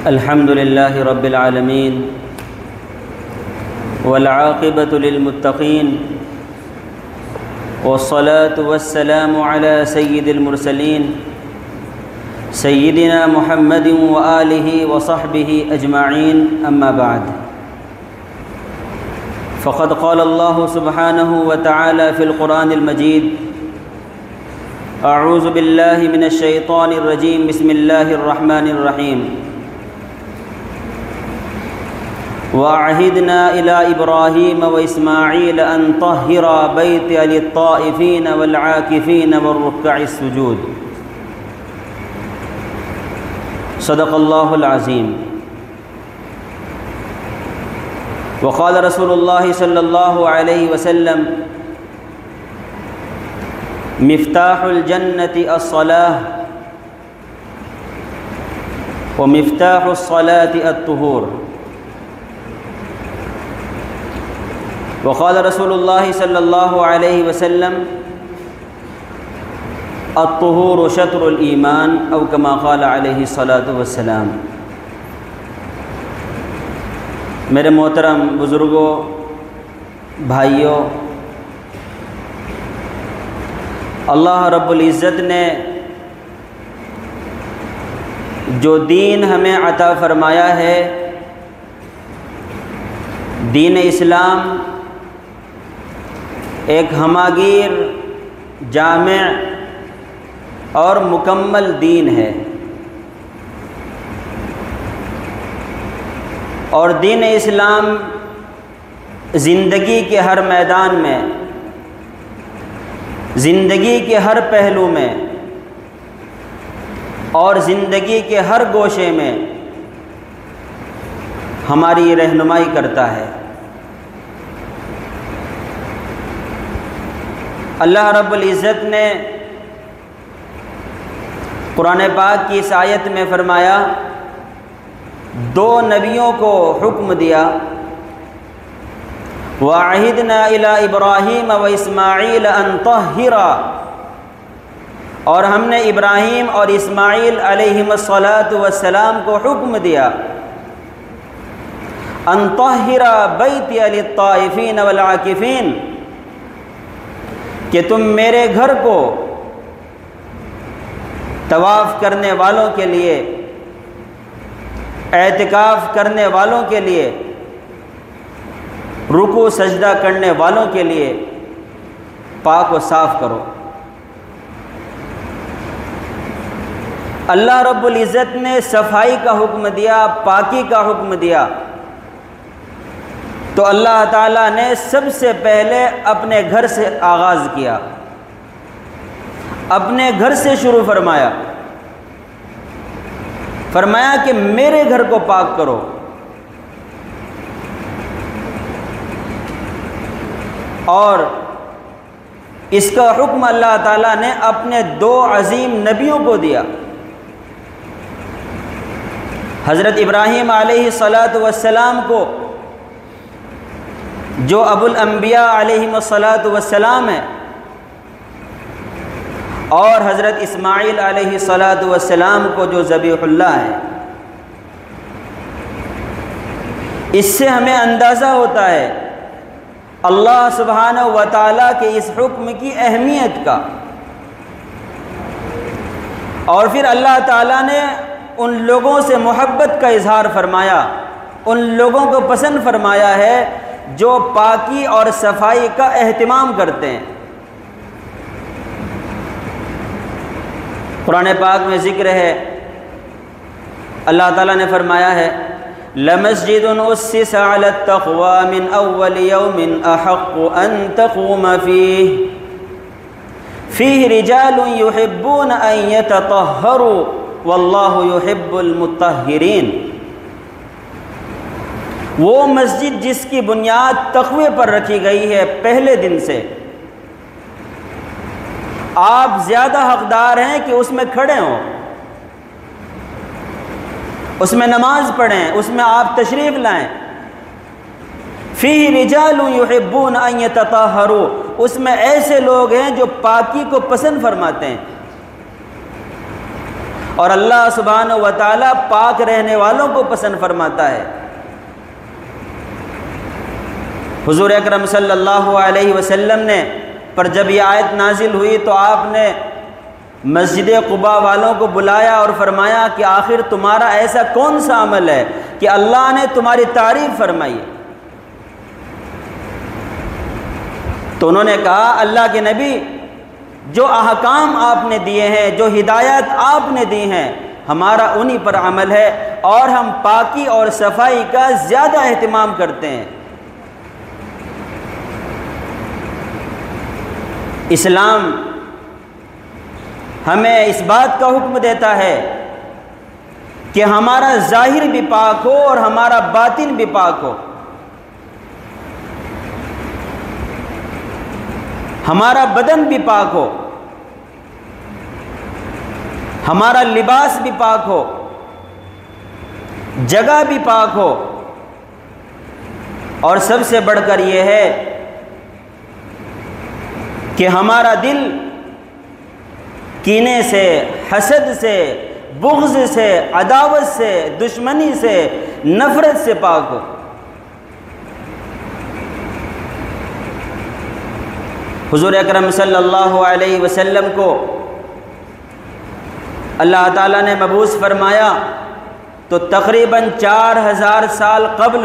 الحمد لله رب العالمين والعاقبة للمتقين والصلاة والسلام على سيد المرسلين سيدنا محمد وآله وصحبه أجمعين، أما بعد، فقد قال الله سبحانه وتعالى في القرآن المجيد: أعوذ بالله من الشيطان الرجيم، بسم الله الرحمن الرحيم. وَعَهِدْنَا إِلَىٰ إِبْرَاهِيمَ وَإِسْمَاعِيلَ أَن طَهِّرَا بَيْتِيَ لِلطَّائِفِينَ وَالْعَاكِفِينَ وَالرُّكَّعِ السُّجُودِ. صدق اللہ العظیم. وقال رسول اللہ صلی اللہ علیہ وسلم: مفتاح الجنة الصلاة ومفتاح الصلاة الطہور. وقال رسول اللہ صلی اللہ علیہ وسلم: الطہور شطر الایمان، او کما قال علیہ الصلاۃ والسلام. میرے محترم بزرگوں، بھائیوں، اللہ رب العزت نے جو دین ہمیں عطا فرمایا ہے، دین اسلام ایک ہماگیر، جامع اور مکمل دین ہے، اور دین اسلام زندگی کے ہر میدان میں، زندگی کے ہر پہلو میں اور زندگی کے ہر گوشے میں ہماری رہنمائی کرتا ہے. اللہ رب العزت نے قرآن پاک کی اس آیت میں فرمایا، دو نبیوں کو حکم دیا: وَعَهِدْنَا إِلَىٰ إِبْرَاهِيمَ وَإِسْمَاعِيلَ أَن طَهِّرَا، اور ہم نے ابراہیم اور اسماعیل علیہم الصلاۃ کو حکم دیا أن طَهِّرَا بَيْتِيَ لِلطَّائِفِينَ وَالْعَاكِفِينَ، کہ تم میرے گھر کو طواف کرنے والوں کے لیے، اعتکاف کرنے والوں کے لیے، رکوع سجدہ کرنے والوں کے لیے پاک و صاف کرو. اللہ رب العزت نے صفائی کا حکم دیا، پاکی کا حکم دیا، تو اللہ تعالیٰ نے سب سے پہلے اپنے گھر سے آغاز کیا، اپنے گھر سے شروع فرمایا کہ میرے گھر کو پاک کرو. اور اس کا حکم اللہ تعالیٰ نے اپنے دو عظیم نبیوں کو دیا. حضرت ابراہیم علیہ السلام کو، جو ابو الانبیاء علیہم السلام ہیں، اور حضرت اسماعیل علیہ السلام کو، جو ذبیح اللہ ہے. اس سے ہمیں اندازہ ہوتا ہے اللہ سبحانہ و تعالیٰ کے اس حکم کی اہمیت کا. اور پھر اللہ تعالیٰ نے ان لوگوں سے محبت کا اظہار فرمایا، ان لوگوں کو پسند فرمایا ہے جو پاکی اور صفائی کا اہتمام کرتے ہیں. قرآن پاک میں ذکر ہے، اللہ تعالیٰ نے فرمایا ہے: لَمَسْجِدٌ أُسِّسَ عَلَى التَّقْوَى مِنْ أَوَّلِ يَوْمٍ أَحَقُّ أَن تَقُومَ فِيهِ رِجَالٌ يُحِبُّونَ أَن يَتَطَهَّرُوا وَاللَّهُ يُحِبُّ الْمُطَّهِّرِينَ. وہ مسجد جس کی بنیاد تقوی پر رکھی گئی ہے، پہلے دن سے آپ زیادہ حقدار ہیں کہ اس میں کھڑے ہوں، اس میں نماز پڑھیں، اس میں آپ تشریف لائیں. فِيهِ رِجَالٌ يُحِبُّونَ أَن يَتَطَهَّرُوا، اس میں ایسے لوگ ہیں جو پاکی کو پسند فرماتے ہیں. اور اللہ سبحانہ و تعالیٰ پاک رہنے والوں کو پسند فرماتا ہے۔ حضور اکرم صلی اللہ علیہ وسلم نے پر جب یہ آیت نازل ہوئی تو آپ نے مسجد قباء والوں کو بلایا اور فرمایا کہ آخر تمہارا ایسا کون سا عمل ہے کہ اللہ نے تمہاری تعریف فرمائی ہے؟ تو انہوں نے کہا اللہ کے نبی، جو احکام آپ نے دیے ہیں، جو ہدایات آپ نے دی ہیں، ہمارا انہی پر عمل ہے اور ہم پاکی اور صفائی کا زیادہ اہتمام کرتے ہیں۔ اسلام ہمیں اس بات کا حکم دیتا ہے کہ ہمارا ظاہر بھی پاک ہو اور ہمارا باطن بھی پاک ہو، ہمارا بدن بھی پاک ہو، ہمارا لباس بھی پاک ہو، جگہ بھی پاک ہو، اور سب سے بڑھ کر یہ ہے کہ ہمارا دل کینے سے، حسد سے، بغض سے، عداوت سے، دشمنی سے، نفرت سے پاک ہو۔ حضور اکرم صلی اللہ علیہ وسلم کو اللہ تعالیٰ نے مبعوث فرمایا تو تقریباً 4000 سال قبل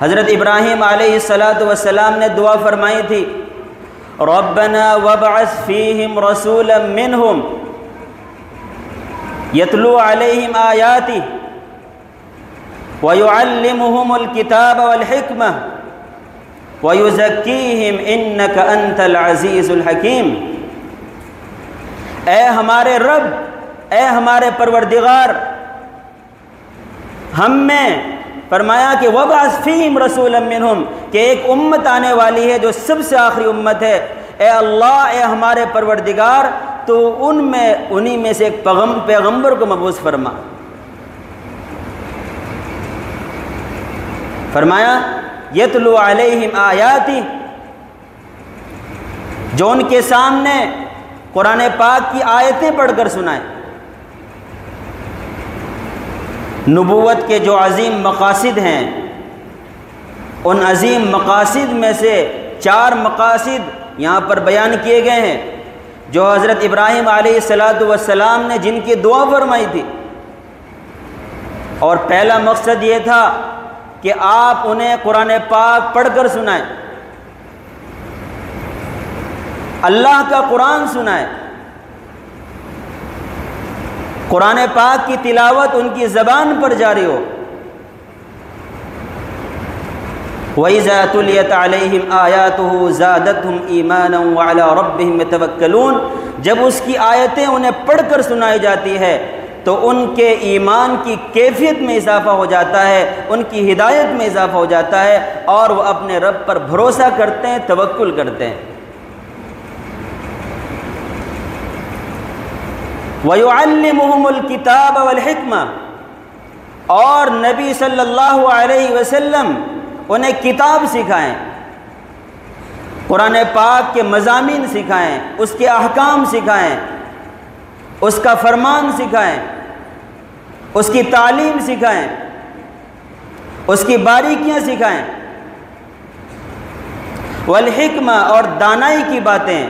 حضرت ابراہیم علیہ السلام نے دعا فرمائی تھی، ربنا وابعث فیہم رسولا منہم یتلو علیہم آیاتہ ویعلمہم الکتاب والحکمہ وَيُزَكِّيهِمْ إِنَّكَ أَنْتَ الْعَزِيزُ الْحَكِيمُ۔ اے ہمارے رب، اے ہمارے پروردگار، ہم میں فرمایا کہ وَبَعَثْ فِيهِمْ رَسُولًا مِّنْهُمْ، کہ ایک امت آنے والی ہے جو سب سے آخری امت ہے، اے اللہ، اے ہمارے پروردگار، تو انہی میں سے ایک پیغمبر کو مبعوث فرمایا یتلو علیہم آیاتی، جو ان کے سامنے قرآن پاک کی آیتیں پڑھ کر سنائیں۔ نبوت کے جو عظیم مقاصد ہیں، ان عظیم مقاصد میں سے 4 مقاصد یہاں پر بیان کیے گئے ہیں جو حضرت ابراہیم علیہ السلام نے جن کی دعا فرمائی تھی۔ اور پہلا مقصد یہ تھا کہ آپ انہیں قرآن پاک پڑھ کر سنائیں، اللہ کا قرآن سنائیں، قرآن پاک کی تلاوت ان کی زبان پر جاری ہو۔ وَإِذَا تُلِيَتْ عَلَيْهِمْ آيَاتُهُ زَادَتْهُمْ إِيمَانًا وَعَلَىٰ رَبِّهِمْ يَتَوَكَّلُونَ، جب اس کی آیتیں انہیں پڑھ کر سنائی جاتی ہے تو ان کے ایمان کی کیفیت میں اضافہ ہو جاتا ہے، ان کی ہدایت میں اضافہ ہو جاتا ہے، اور وہ اپنے رب پر بھروسہ کرتے ہیں، توکل کرتے ہیں۔ وَيُعَلِّمُهُمُ الْكِتَابَ وَالْحِكْمَةَ، اور نبی صلی اللہ علیہ وسلم انہیں کتاب سکھائیں، قرآن پاک کے مضامین سکھائیں، اس کے احکام سکھائیں، اس کا فرمان سکھائیں، اس کی تعلیم سکھائیں، اس کی باریکیاں سکھائیں۔ والحکمہ، اور دانائی کی باتیں،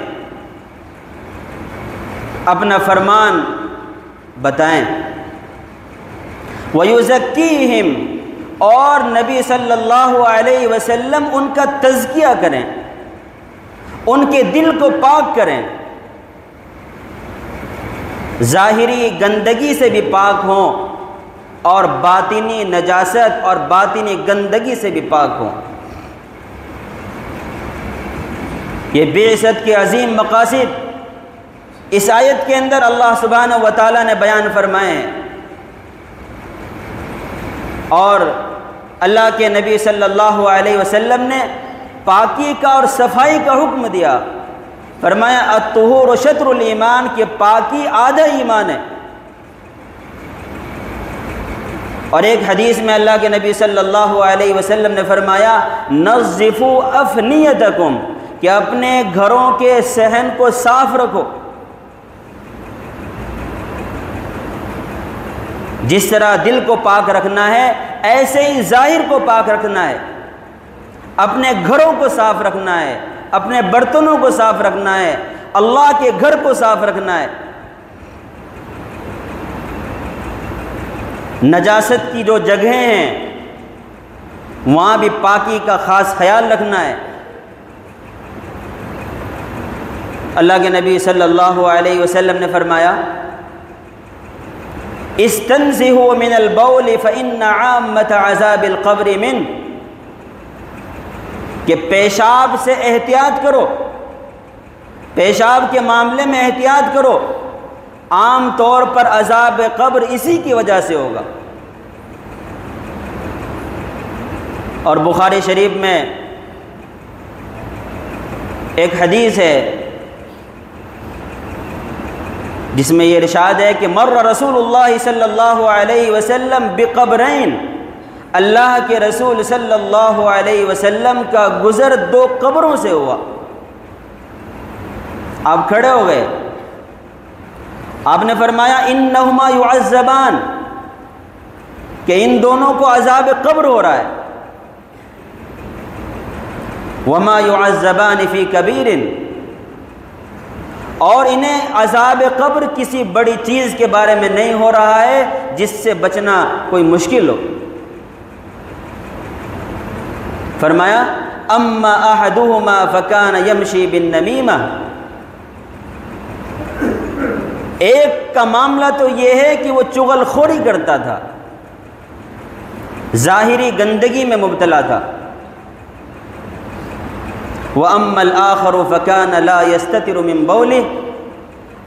اپنا فرمان بتائیں۔ وَيُزَكِّيهِمْ، اور نبی صلی اللہ علیہ وسلم ان کا تزکیہ کریں، ان کے دل کو پاک کریں، ظاہری گندگی سے بھی پاک ہوں اور باطنی نجاست اور باطنی گندگی سے بھی پاک ہوں۔ یہ بعثت کے عظیم مقاصد اس آیت کے اندر اللہ سبحانہ و تعالیٰ نے بیان فرمائے ہیں، اور اللہ کے نبی صلی اللہ علیہ وسلم نے پاکی کا اور صفائی کا حکم دیا، فرمایا الطہور شطر الایمان، کہ پاکی آدھا ایمان ہے۔ اور ایک حدیث میں اللہ کے نبی صلی اللہ علیہ وسلم نے فرمایا نظفوا افنیتکم، کہ اپنے گھروں کے صحن کو صاف رکھو۔ جس طرح دل کو پاک رکھنا ہے ایسے ہی ظاہر کو پاک رکھنا ہے، اپنے گھروں کو صاف رکھنا ہے، اپنے برتنوں کو صاف رکھنا ہے، اللہ کے گھر کو صاف رکھنا ہے۔ نجاست کی جو جگہیں ہیں وہاں بھی پاکی کا خاص خیال رکھنا ہے۔ اللہ کے نبی صلی اللہ علیہ وسلم نے فرمایا استنزہوا من البول فإن عامة عذاب القبر من، کہ پیشاب سے احتیاط کرو، پیشاب کے معاملے میں احتیاط کرو، عام طور پر عذاب قبر اسی کی وجہ سے ہوگا۔ اور بخاری شریف میں ایک حدیث ہے جس میں یہ ارشاد ہے کہ مر رسول اللہ صلی اللہ علیہ وسلم بقبرین، اللہ کے رسول صلی اللہ علیہ وسلم کا گزر دو قبروں سے ہوا۔ آپ کھڑے ہو گئے، آپ نے فرمایا انہما یعذبان، کہ ان دونوں کو عذاب قبر ہو رہا ہے، وما یعذبان فی کبیر، اور انہیں عذاب قبر کسی بڑی چیز کے بارے میں نہیں ہو رہا ہے جس سے بچنا کوئی مشکل ہو۔ فرمایا اما احدہما فکان یمشی بالنمیمہ، ایک کا معاملہ تو یہ ہے کہ وہ چغل خوری کرتا تھا، ظاہری گندگی میں مبتلا تھا، وَأَمَّا الْآخَرُ فَكَانَ لَا يَسْتَتِرُ مِن بَوْلِهِ،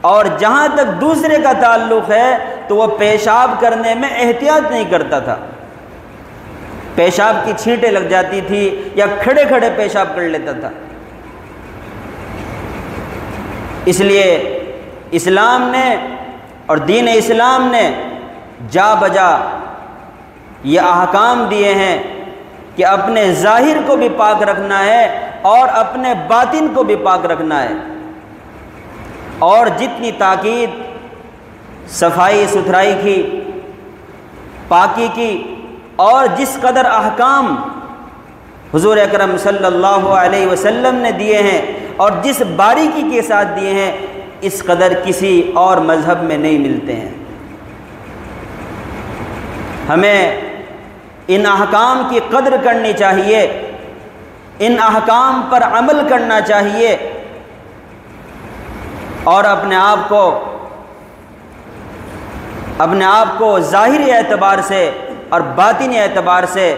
اور جہاں تک دوسرے کا تعلق ہے تو وہ پیشاب کرنے میں احتیاط نہیں کرتا تھا، پیشاب کی چھینٹیں لگ جاتی تھی یا کھڑے کھڑے پیشاب کر لیتا تھا۔ اس لیے اسلام نے اور دین اسلام نے جا بجا یہ احکام دیے ہیں کہ اپنے ظاہر کو بھی پاک رکھنا ہے اور اپنے باطن کو بھی پاک رکھنا ہے، اور جتنی تاکید صفائی ستھرائی کی، پاکی کی، اور جس قدر احکام حضور اکرم صلی اللہ علیہ وسلم نے دیے ہیں اور جس باریکی کے ساتھ دیے ہیں، اس قدر کسی اور مذہب میں نہیں ملتے ہیں۔ ہمیں ان احکام کی قدر کرنی چاہیے، ان احکام پر عمل کرنا چاہیے، اور اپنے آپ کو ظاہری اعتبار سے اور باطنی اعتبار سے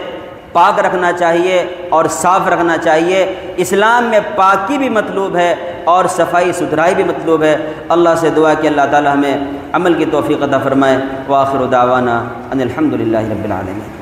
پاک رکھنا چاہیے اور صاف رکھنا چاہیے۔ اسلام میں پاکی بھی مطلوب ہے اور صفائی ستھرائی بھی مطلوب ہے۔ اللہ سے دعا کہ اللہ تعالی ہمیں عمل کی توفیق عطا فرمائے۔ وآخر دعوانا ان الحمد للہ رب العالمین۔